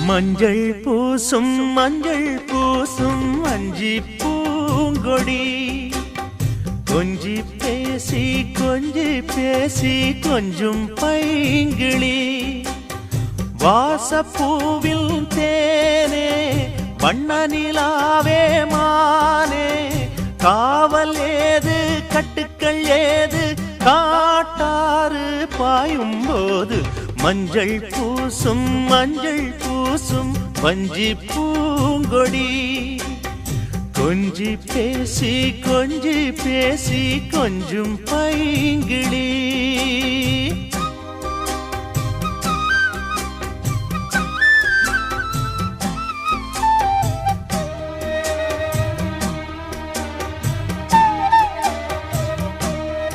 மஞ்சள் பூசும் அஞ்சி பூங்கொடி கொஞ்சி பேசி கொஞ்சும் பைங்கிளி வாசப்பூவில் தேனே வண்ண நிலாவே மானே காவல் ஏது கட்டுக்கள் ஏது காட்டாறு பாயும் போது மஞ்சள் பூசும் வஞ்சி பூங்கொடி கொஞ்சி பேசி கொஞ்சும் பைங்கிளி